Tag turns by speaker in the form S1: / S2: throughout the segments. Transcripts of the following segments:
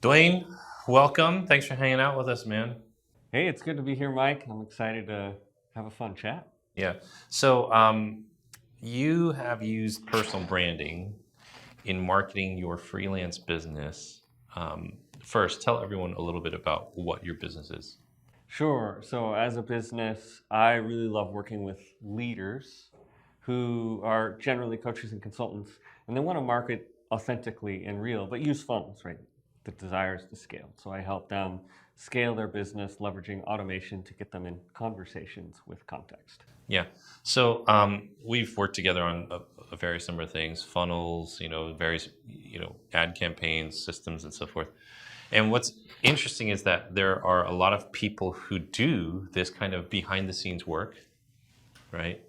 S1: Duane, welcome. Thanks for hanging out with us, man.
S2: Hey, it's good to be here, Mike. I'm excited to have a fun chat.
S1: Yeah. So, you have used personal branding in marketing your freelance business. First, tell everyone a little bit about what your business is.
S2: Sure. So, as a business, I really love working with leaders who are generally coaches and consultants, and they want to market authentically and real, but use funnels, right? The desire is to scale. So, I help them scale their business, leveraging automation to get them in conversations with context.
S1: Yeah. So, we've worked together on a various number of things, funnels, various, ad campaigns, systems, and so forth. And what's interesting is that there are a lot of people who do this kind of behind the scenes work, right?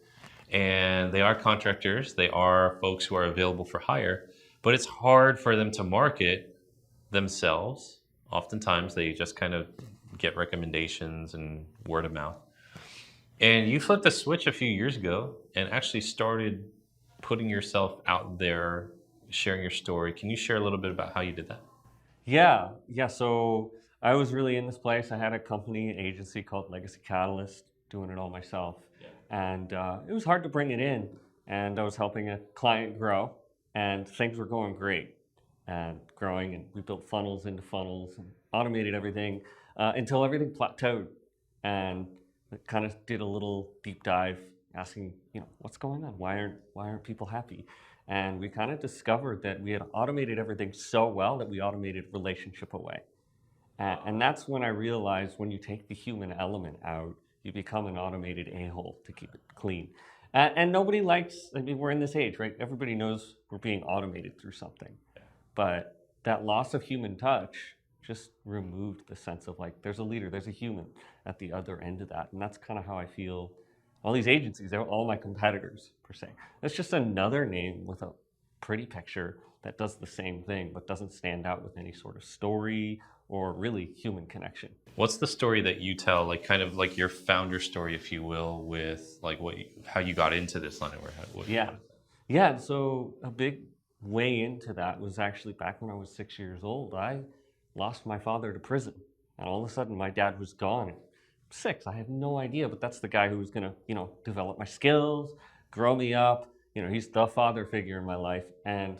S1: And they are contractors, they are folks who are available for hire, but it's hard for them to market themselves. Oftentimes, they just kind of get recommendations and word of mouth. And you flipped the switch a few years ago and actually started putting yourself out there, sharing your story. Can you share a little bit about how you did that?
S2: Yeah. So I was really in this place. I had a company, an agency called Legacy Catalyst, doing it all myself. And it was hard to bring it in. And I was helping a client grow, and things were going great and growing. And we built funnels into funnels and automated everything until everything plateaued. And kind of did a little deep dive asking, what's going on? Why aren't people happy? And we kind of discovered that we had automated everything so well that we automated relationship away. And that's when I realized when you take the human element out, you become an automated a-hole to keep it clean. And nobody likes, I mean, we're in this age, right? Everybody knows we're being automated through something. But that loss of human touch just removed the sense of like, there's a leader, there's a human at the other end of that. And that's kind of how I feel all these agencies, they're all my competitors per se. That's just another name with a pretty picture that does the same thing, but doesn't stand out with any sort of story or really human connection.
S1: What's the story that you tell, like kind of like your founder story, if you will, with like how you got into this line of work?
S2: Yeah. Yeah. So a big way into that was actually back when I was 6 years old. I lost my father to prison. And all of a sudden my dad was gone. Six, I had no idea, but that's the guy who was going to, develop my skills, grow me up. He's the father figure in my life. And,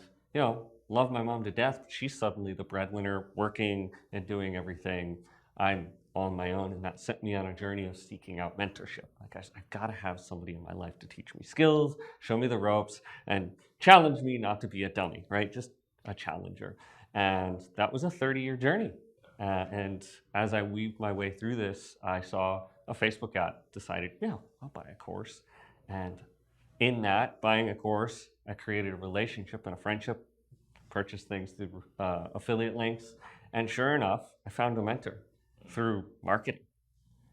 S2: love my mom to death, but she's suddenly the breadwinner, working and doing everything. I'm on my own, and that sent me on a journey of seeking out mentorship. Like, I've got to have somebody in my life to teach me skills, show me the ropes, and challenge me not to be a dummy, right? Just a challenger. And that was a 30-year journey. And as I weaved my way through this, I saw a Facebook ad, decided, I'll buy a course. And in that, buying a course, I created a relationship and a friendship, purchased things through affiliate links. And sure enough, I found a mentor through marketing.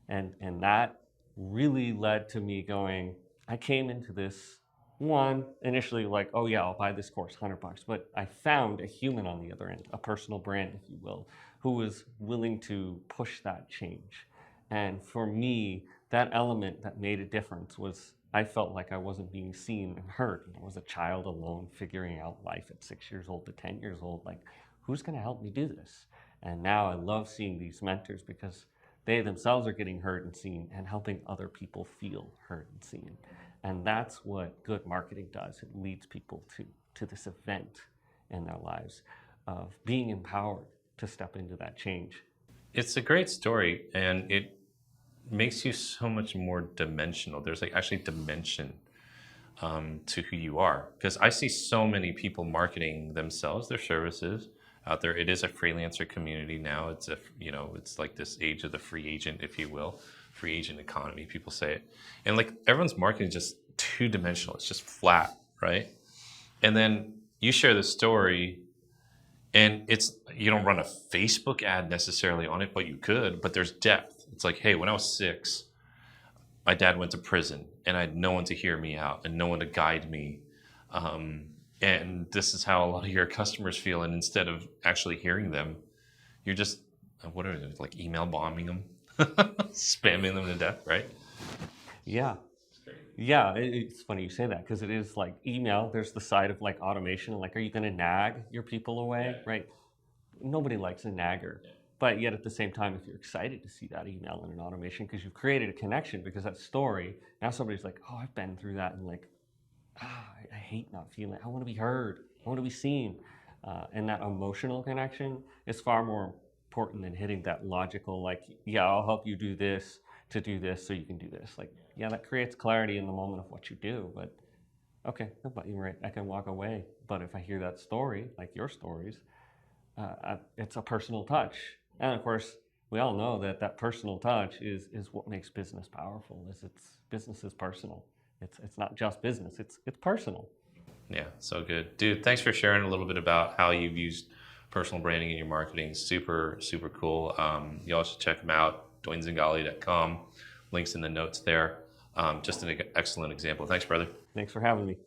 S2: And that really led to me going, I came into this one initially like, oh yeah, I'll buy this course, $100. But I found a human on the other end, a personal brand, if you will, who was willing to push that change. And for me, that element that made a difference was I felt like I wasn't being seen and heard. I was a child alone figuring out life at 6 years old to 10 years old. Like, who's going to help me do this? And now I love seeing these mentors because they themselves are getting heard and seen and helping other people feel heard and seen. And that's what good marketing does. It leads people to this event in their lives of being empowered to step into that change.
S1: It's a great story, and it makes you so much more dimensional. There's like actually dimension to who you are, because I see so many people marketing themselves, their services out there. It is a freelancer community now. It's it's like this age of the free agent, if you will, free agent economy. People say it, and like everyone's marketing is just two dimensional. It's just flat, right? And then you share the story, and it's you don't run a Facebook ad necessarily on it, but you could. But there's depth. It's like, hey, when I was 6, my dad went to prison, and I had no one to hear me out and no one to guide me. And this is how a lot of your customers feel. And instead of actually hearing them, you're just what are they, like email bombing them, spamming them to death, right?
S2: Yeah. Yeah, it's funny you say that because it is like email. There's the side of like automation. Like, are you going to nag your people away, right? nobody likes a nagger. But yet at the same time, if you're excited to see that email in an automation because you've created a connection, because that story, now somebody's like, oh, I've been through that, and like, I hate not feeling, I want to be heard, I want to be seen. And that emotional connection is far more important than hitting that logical, like, yeah, I'll help you do this to do this so you can do this. Like, yeah, that creates clarity in the moment of what you do, but okay, but you're right, I can walk away. But if I hear that story, like your stories, it's a personal touch. And of course, we all know that that personal touch is what makes business powerful. Is it's business is personal. It's not just business. It's personal.
S1: Yeah, so good. Dude, thanks for sharing a little bit about how you've used personal branding in your marketing. Super, super cool. Y'all should check them out, duanezingale.com. Links in the notes there. Just an excellent example. Thanks, brother.
S2: Thanks for having me.